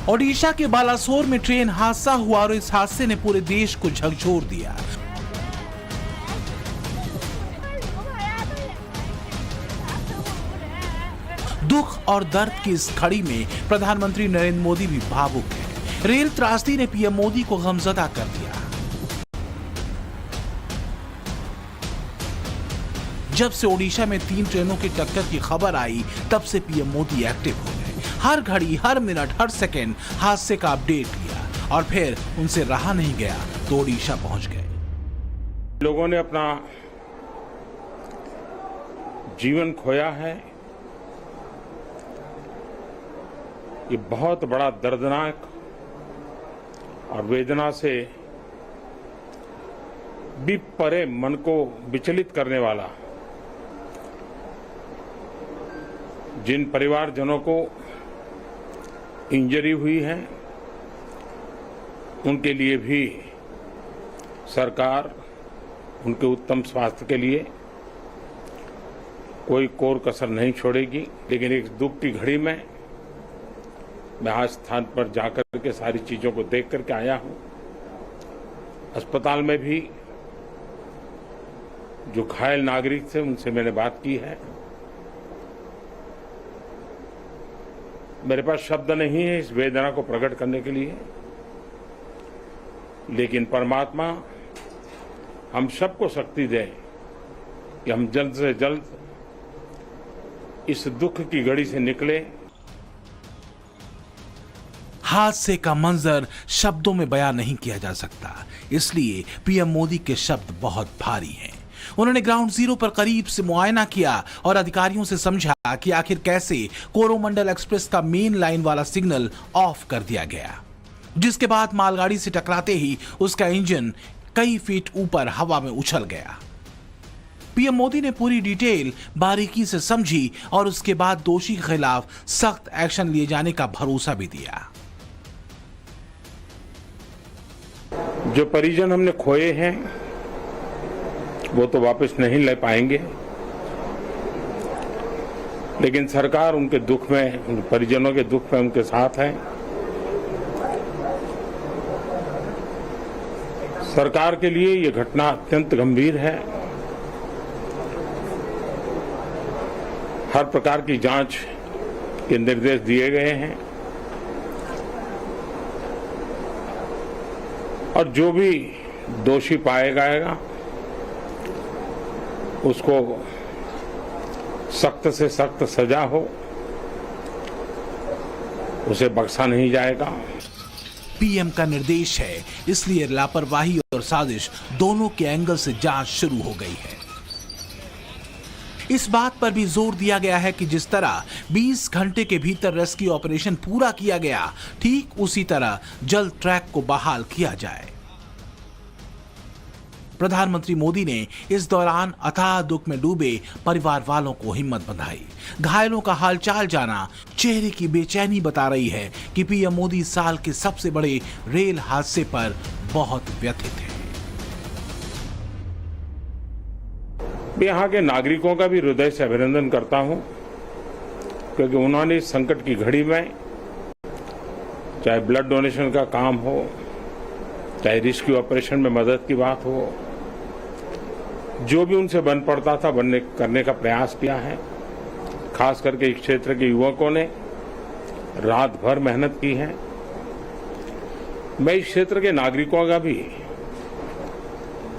ओडिशा के बालासोर में ट्रेन हादसा हुआ और इस हादसे ने पूरे देश को झकझोर दिया। दुख और दर्द की इस घड़ी में प्रधानमंत्री नरेंद्र मोदी भी भावुक हैं। रेल त्रासदी ने पीएम मोदी को गमजदा कर दिया। जब से ओडिशा में 3 ट्रेनों की टक्कर की खबर आई, तब से पीएम मोदी एक्टिव हो गए। हर घड़ी, हर मिनट, हर सेकंड हादसे का अपडेट लिया और फिर उनसे रहा नहीं गया तो ओडिशा पहुंच गए। लोगों ने अपना जीवन खोया है। ये बहुत बड़ा दर्दनाक और वेदना से भी परे मन को विचलित करने वाला, जिन परिवारजनों को इंजरी हुई है उनके लिए भी सरकार उनके उत्तम स्वास्थ्य के लिए कोई कोर कसर नहीं छोड़ेगी। लेकिन एक दुख की घड़ी में मैं आज स्थान पर जाकर के सारी चीजों को देख करके आया हूं। अस्पताल में भी जो घायल नागरिक थे उनसे मैंने बात की है। मेरे पास शब्द नहीं है इस वेदना को प्रकट करने के लिए, लेकिन परमात्मा हम सबको शक्ति दे कि हम जल्द से जल्द इस दुख की घड़ी से निकले। हादसे का मंजर शब्दों में बयां नहीं किया जा सकता, इसलिए पीएम मोदी के शब्द बहुत भारी हैं। उन्होंने ग्राउंड जीरो पर करीब से मुआयना किया और अधिकारियों से समझा कि आखिर कैसे कोरोमंडल एक्सप्रेस का मेन लाइन वाला सिग्नल ऑफ कर दिया गया, जिसके बाद मालगाड़ी से टकराते ही उसका इंजन कई फीट ऊपर हवा में उछल गया। पीएम मोदी ने पूरी डिटेल बारीकी से समझी और उसके बाद दोषी के खिलाफ सख्त एक्शन लिए जाने का भरोसा भी दिया। जो परिजन हमने खोए हैं वो तो वापस नहीं ले पाएंगे, लेकिन सरकार उनके दुख में, उन परिजनों के दुख में उनके साथ है। सरकार के लिए ये घटना अत्यंत गंभीर है। हर प्रकार की जांच के निर्देश दिए गए हैं और जो भी दोषी पाया जाएगा उसको सख्त से सख्त सजा हो, उसे बख्शा नहीं जाएगा। पीएम का निर्देश है, इसलिए लापरवाही और साजिश दोनों के एंगल से जांच शुरू हो गई है। इस बात पर भी जोर दिया गया है कि जिस तरह 20 घंटे के भीतर रेस्क्यू ऑपरेशन पूरा किया गया, ठीक उसी तरह जल्द ट्रैक को बहाल किया जाए। प्रधानमंत्री मोदी ने इस दौरान अथाह दुख में डूबे परिवार वालों को हिम्मत बंधाई। घायलों का हालचाल जाना चेहरे की बेचैनी बता रही है कि पीएम मोदी साल के सबसे बड़े रेल हादसे पर बहुत व्यथित हैं। यहाँ के नागरिकों का भी हृदय से अभिनंदन करता हूं, क्योंकि उन्होंने इस संकट की घड़ी में, चाहे ब्लड डोनेशन का काम हो, चाहे रेस्क्यू ऑपरेशन में मदद की बात हो, जो भी उनसे बन पड़ता था करने का प्रयास किया है। खास करके इस क्षेत्र के युवकों ने रात भर मेहनत की है। मैं इस क्षेत्र के नागरिकों का भी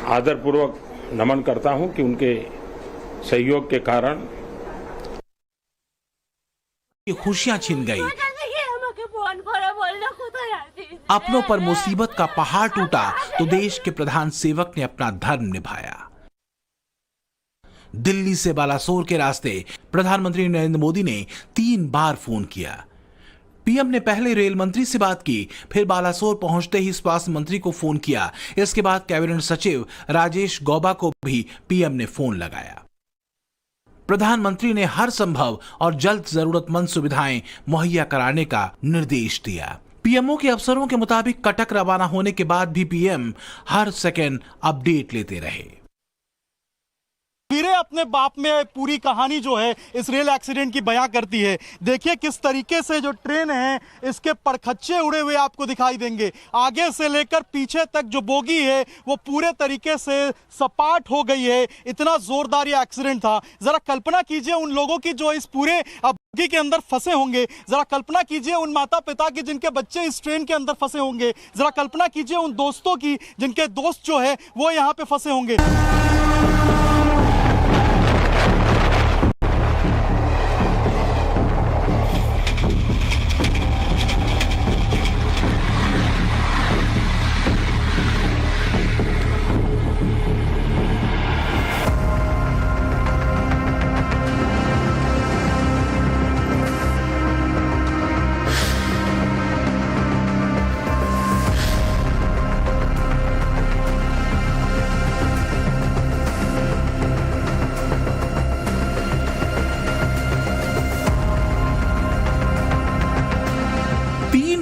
आदरपूर्वक नमन करता हूं कि उनके सहयोग के कारण ये खुशियां छिन गई। अपनों पर मुसीबत का पहाड़ टूटा तो देश के प्रधान सेवक ने अपना धर्म निभाया। दिल्ली से बालासोर के रास्ते प्रधानमंत्री नरेंद्र मोदी ने 3 बार फोन किया। पीएम ने पहले रेल मंत्री से बात की, फिर बालासोर पहुंचते ही स्वास्थ्य मंत्री को फोन किया। इसके बाद कैबिनेट सचिव राजेश गौबा को भी पीएम ने फोन लगाया। प्रधानमंत्री ने हर संभव और जल्द जरूरतमंद सुविधाएं मुहैया कराने का निर्देश दिया। पीएमओ के अफसरों के मुताबिक कटक रवाना होने के बाद भी पीएम हर सेकंड अपडेट लेते रहे। वीरे अब अपने बाप में पूरी कहानी जो है इस रेल एक्सीडेंट की बयां करती है। देखिए किस तरीके से जो ट्रेन है इसके परखच्चे उड़े हुए आपको दिखाई देंगे। आगे से लेकर पीछे तक जो बोगी है वो पूरे तरीके से सपाट हो गई है। इतना जोरदार ये एक्सीडेंट था। जरा कल्पना कीजिए उन लोगों की जो इस पूरे बोगी के अंदर फंसे होंगे। जरा कल्पना कीजिए उन माता पिता की जिनके बच्चे इस ट्रेन के अंदर फंसे होंगे। जरा कल्पना कीजिए उन दोस्तों की जिनके दोस्त जो है वो यहाँ पे फंसे होंगे।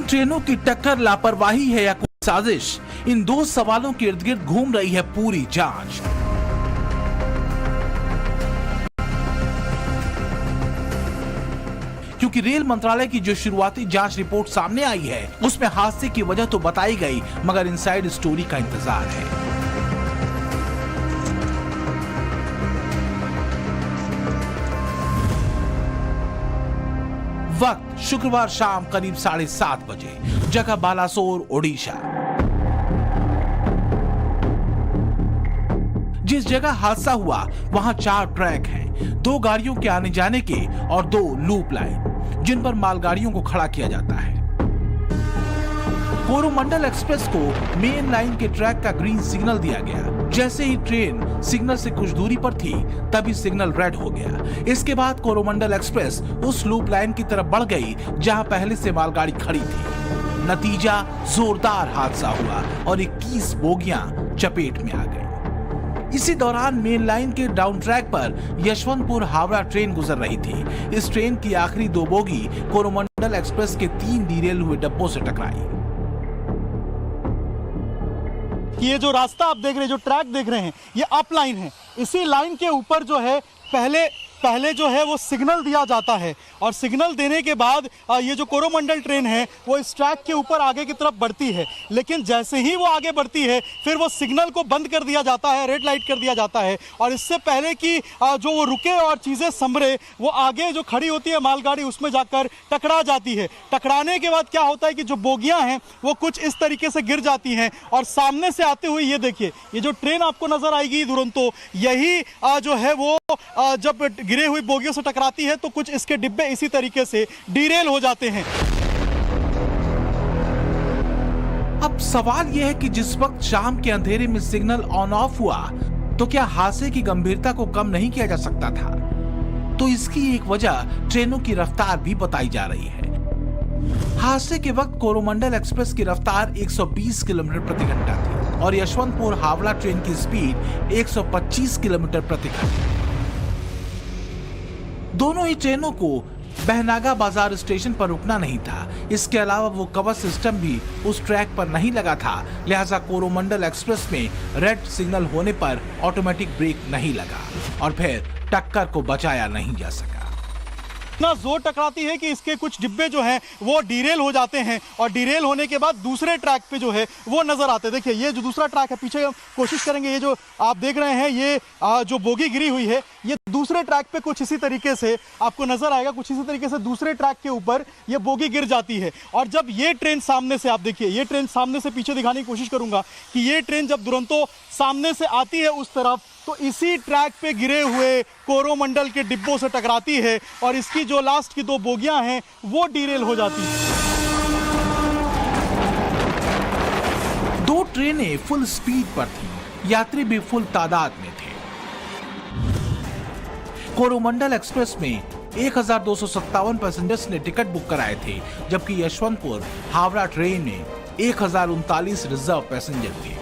ट्रेनों की टक्कर लापरवाही है या कोई साजिश, इन दो सवालों के इर्द गिर्द घूम रही है पूरी जांच। क्योंकि रेल मंत्रालय की जो शुरुआती जांच रिपोर्ट सामने आई है उसमें हादसे की वजह तो बताई गई, मगर इनसाइड स्टोरी का इंतजार है। वक्त शुक्रवार शाम करीब 7:30 बजे, जगह बालासोर, ओडिशा। जिस जगह हादसा हुआ वहां 4 ट्रैक हैं, 2 गाड़ियों के आने जाने के और 2 लूप लाइन जिन पर मालगाड़ियों को खड़ा किया जाता है। कोरोमंडल एक्सप्रेस को मेन लाइन के ट्रैक का ग्रीन सिग्नल दिया गया। जैसे ही ट्रेन सिग्नल से कुछ दूरी पर थी तभी सिग्नल रेड हो गया। इसके बाद कोरोमंडल एक्सप्रेस उस लूप लाइन की तरफ बढ़ गई जहां पहले से मालगाड़ी खड़ी थी। नतीजा जोरदार हादसा हुआ और 21 बोगियां चपेट में आ गई। इसी दौरान मेन लाइन के डाउन ट्रैक पर यशवंतपुर हावड़ा ट्रेन गुजर रही थी। इस ट्रेन की आखिरी 2 बोगी कोरोमंडल एक्सप्रेस के 3 डिरेल हुए डब्बों से टकराई। ये जो रास्ता आप देख रहे हैं, जो ट्रैक देख रहे हैं, ये अप लाइन है। इसी लाइन के ऊपर जो है पहले जो है वो सिग्नल दिया जाता है और सिग्नल देने के बाद ये जो कोरोमंडल ट्रेन है वो इस ट्रैक के ऊपर आगे की तरफ बढ़ती है। लेकिन जैसे ही वो आगे बढ़ती है फिर वो सिग्नल को बंद कर दिया जाता है, रेड लाइट कर दिया जाता है और इससे पहले कि जो वो रुके और चीज़ें संभरे, वो आगे जो खड़ी होती है मालगाड़ी उसमें जाकर टकरा जाती है। टकराने के बाद क्या होता है कि जो बोगियां हैं वो कुछ इस तरीके से गिर जाती हैं और सामने से आते हुए ये देखिए, ये जो ट्रेन आपको नजर आएगी दुरंतो, यही जो है वो जब गिरे हुई बोगियों से टकराती है तो कुछ इसके डिब्बे इसी तरीके से डीरेल हो जाते हैं। अब सवाल यह है कि जिस वक्त शाम के अंधेरे में सिग्नल ऑन ऑफ हुआ तो क्या हादसे की गंभीरता को कम नहीं किया जा सकता था? तो इसकी एक वजह ट्रेनों की रफ्तार भी बताई जा रही है। हादसे के वक्त कोरोमंडल एक्सप्रेस की रफ्तार 120 किलोमीटर प्रति घंटा थी और यशवंतपुर हावड़ा ट्रेन की स्पीड 125 किलोमीटर प्रति घंटा। दोनों ही ट्रेनों को बहनागा बाजार स्टेशन पर रुकना नहीं था। इसके अलावा वो कवच सिस्टम भी उस ट्रैक पर नहीं लगा था, लिहाजा कोरोमंडल एक्सप्रेस में रेड सिग्नल होने पर ऑटोमेटिक ब्रेक नहीं लगा और फिर टक्कर को बचाया नहीं जा सका। इतना जोर टकराती है कि इसके कुछ डिब्बे जो हैं वो डीरेल हो जाते हैं और डीरेल होने के बाद दूसरे ट्रैक पे जो है वो नजर आते हैं। देखिए ये जो दूसरा ट्रैक है, पीछे कोशिश करेंगे, ये जो आप देख रहे हैं ये जो बोगी गिरी हुई है ये दूसरे ट्रैक पे कुछ इसी तरीके से आपको नजर आएगा। कुछ इसी तरीके से दूसरे ट्रैक के ऊपर ये बोगी गिर जाती है और जब ये ट्रेन सामने से, आप देखिए ये ट्रेन सामने से, पीछे दिखाने की कोशिश करूंगा कि ये ट्रेन जब दुरंतो सामने से आती है उस तरफ तो इसी ट्रैक पे गिरे हुए कोरोमंडल के डिब्बों से टकराती है और इसकी जो लास्ट की 2 बोगियां हैं वो डीरेल हो जाती है। 2 ट्रेनें फुल स्पीड पर थीं, यात्री भी फुल तादाद में थे। कोरोमंडल एक्सप्रेस में 1257 पैसेंजर्स ने टिकट बुक कराए थे, जबकि यशवंतपुर हावड़ा ट्रेन में 1039 रिजर्व पैसेंजर थे।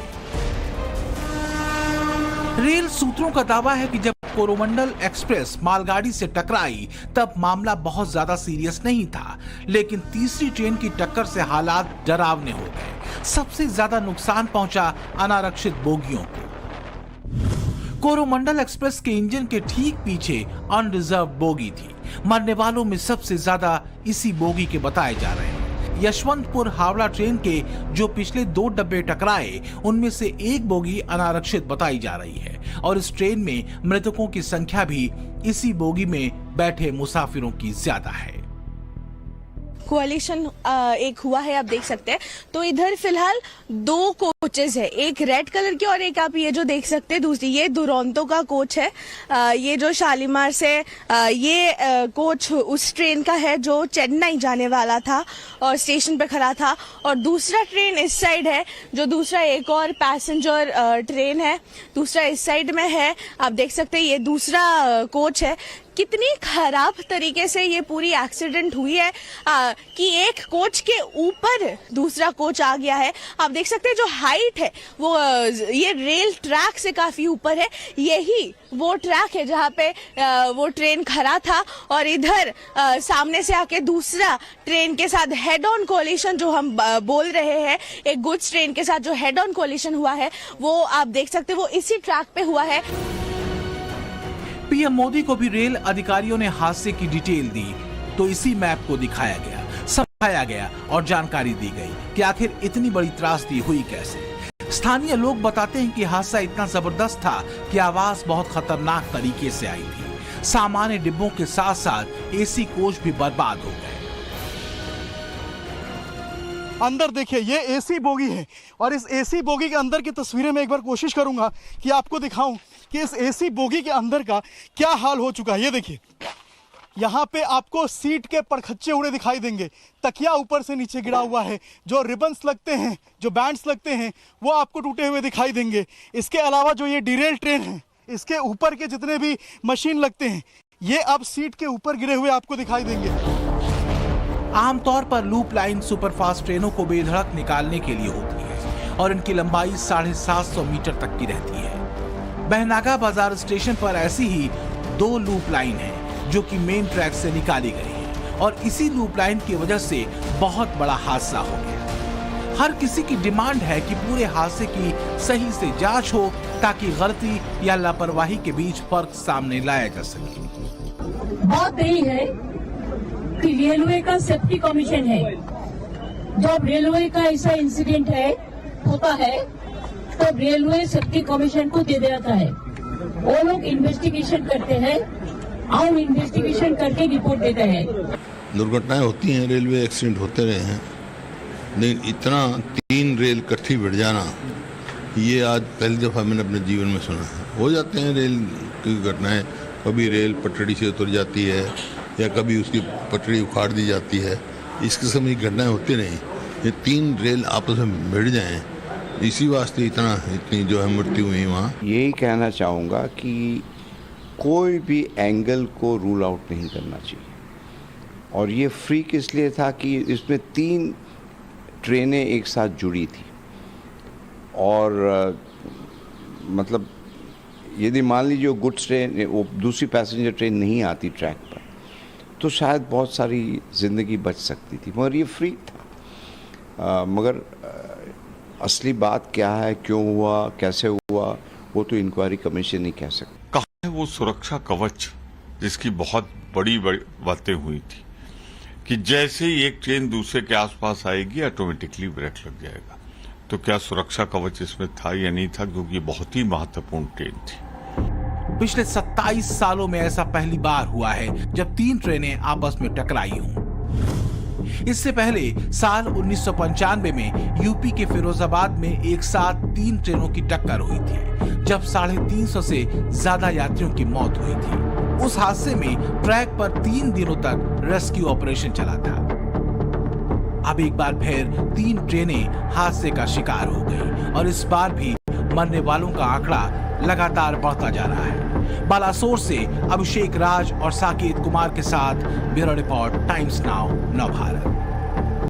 रेल सूत्रों का दावा है कि जब कोरोमंडल एक्सप्रेस मालगाड़ी से टकराई तब मामला बहुत ज्यादा सीरियस नहीं था, लेकिन तीसरी ट्रेन की टक्कर से हालात डरावने हो गए। सबसे ज्यादा नुकसान पहुंचा अनारक्षित बोगियों को। कोरोमंडल एक्सप्रेस के इंजन के ठीक पीछे अनरिजर्व बोगी थी। मरने वालों में सबसे ज्यादा इसी बोगी के बताए जा रहे हैं। यशवंतपुर हावड़ा ट्रेन के जो पिछले 2 डब्बे टकराए, उनमें से एक बोगी अनारक्षित बताई जा रही है और इस ट्रेन में मृतकों की संख्या भी इसी बोगी में बैठे मुसाफिरों की ज्यादा है। कोलिशन एक हुआ है, आप देख सकते हैं। तो इधर फिलहाल 2 कोचेज है, एक रेड कलर की और एक आप ये जो देख सकते हैं दूसरी, ये दुरंतो का कोच है। ये जो शालीमार से ये कोच उस ट्रेन का है जो चेन्नई जाने वाला था और स्टेशन पे खड़ा था, और दूसरा ट्रेन इस साइड है, जो दूसरा एक और पैसेंजर ट्रेन है, दूसरा इस साइड में है। आप देख सकते हैं ये दूसरा कोच है। कितनी खराब तरीके से ये पूरी एक्सीडेंट हुई है कि एक कोच के ऊपर दूसरा कोच आ गया है। आप देख सकते हैं जो हाइट है वो ये रेल ट्रैक से काफी ऊपर है। यही वो ट्रैक है जहाँ पे वो ट्रेन खड़ा था और इधर सामने से आके दूसरा ट्रेन के साथ हेड ऑन कोलिशन जो हम बोल रहे हैं, एक गुड्स ट्रेन के साथ जो हेड ऑन कोलिशन हुआ है वो आप देख सकते हैं वो इसी ट्रैक पे हुआ है। पीएम मोदी को भी रेल अधिकारियों ने हादसे की डिटेल दी तो इसी मैप को दिखाया गया, समझाया गया और जानकारी दी गई कि आखिर इतनी बड़ी त्रासदी हुई कैसे। स्थानीय लोग बताते हैं कि हादसा इतना जबरदस्त था कि आवाज बहुत खतरनाक तरीके से आई थी। सामान्य डिब्बों के साथ साथ एसी कोच भी बर्बाद हो गए। अंदर देखिए ये एसी बोगी है और इस एसी बोगी के अंदर की तस्वीरें मैं एक बार कोशिश करूंगा कि आपको दिखाऊं कि इस एसी बोगी के अंदर का क्या हाल हो चुका है। ये देखिए यहाँ पे आपको सीट के परखच्चे उड़े दिखाई देंगे, तकिया ऊपर से नीचे गिरा हुआ है, जो रिबन्स लगते हैं, जो बैंड्स लगते हैं वो आपको टूटे हुए दिखाई देंगे। इसके अलावा जो ये डिरेल ट्रेन है इसके ऊपर के जितने भी मशीन लगते हैं ये अब सीट के ऊपर गिरे हुए आपको दिखाई देंगे। आमतौर पर लूप लाइन सुपरफास्ट ट्रेनों को बेधड़क निकालने के लिए होती है और इनकी लंबाई 750 मीटर तक की रहती है। बहनागा बाजार स्टेशन पर ऐसी ही 2 लूप लाइन है जो कि मेन ट्रैक से निकाली गई है और इसी लूप लाइन की वजह से बहुत बड़ा हादसा हो गया। हर किसी की डिमांड है कि पूरे हादसे की सही से जांच हो ताकि गलती या लापरवाही के बीच फर्क सामने लाया जा सके। बात यही है कि रेलवे का सेफ्टी कमीशन है। जब रेलवे का ऐसा इंसिडेंट होता है तब रेलवे सेफ्टी कमीशन को दे देता है। वो लोग इन्वेस्टिगेशन करते हैं और इन्वेस्टिगेशन करके रिपोर्ट देते हैं। दुर्घटनाएं होती हैं, रेलवे एक्सीडेंट होते रहे हैं, लेकिन इतना 3 रेल इकट्ठी बढ़ जाना ये आज पहली दफा मैंने अपने जीवन में सुना है। हो जाते हैं रेल की घटनाएं, कभी रेल पटड़ी से उतर जाती है या कभी उसकी पटड़ी उखाड़ दी जाती है। इस किस्म की घटनाएं होती नहीं। ये 3 रेल आपस में भिड़ जाएं, इसी वास्ते इतनी जो है मृत्यु हुई वहाँ। यही कहना चाहूँगा कि कोई भी एंगल को रूल आउट नहीं करना चाहिए। और ये फ्रीक इसलिए था कि इसमें 3 ट्रेनें एक साथ जुड़ी थी और मतलब यदि मान लीजिए गुड्स ट्रेन वो दूसरी पैसेंजर ट्रेन नहीं आती ट्रैक पर तो शायद बहुत सारी ज़िंदगी बच सकती थी, मगर ये फ्रीक था। मगर असली बात क्या है, क्यों हुआ, कैसे हुआ, वो तो इंक्वायरी कमीशन ही कह सकते। कहा है वो सुरक्षा कवच जिसकी बहुत बड़ी बातें हुई थी कि जैसे ही एक ट्रेन दूसरे के आसपास आएगी ऑटोमेटिकली ब्रेक लग जाएगा। तो क्या सुरक्षा कवच इसमें था या नहीं था, क्योंकि बहुत ही महत्वपूर्ण ट्रेन थी। पिछले 27 सालों में ऐसा पहली बार हुआ है जब 3 ट्रेनें आपस में टकराई हों। इससे पहले साल 1995 में यूपी के फिरोजाबाद में एक साथ 3 ट्रेनों की टक्कर हुई थी जब 350 से ज्यादा यात्रियों की मौत हुई थी। उस हादसे में ट्रैक पर 3 दिनों तक रेस्क्यू ऑपरेशन चला था। अब एक बार फिर 3 ट्रेनें हादसे का शिकार हो गई और इस बार भी मरने वालों का आंकड़ा लगातार बढ़ता जा रहा है। बालासोर से अभिषेक राज और साकेत कुमार के साथ bureau report, times now, Navbharat.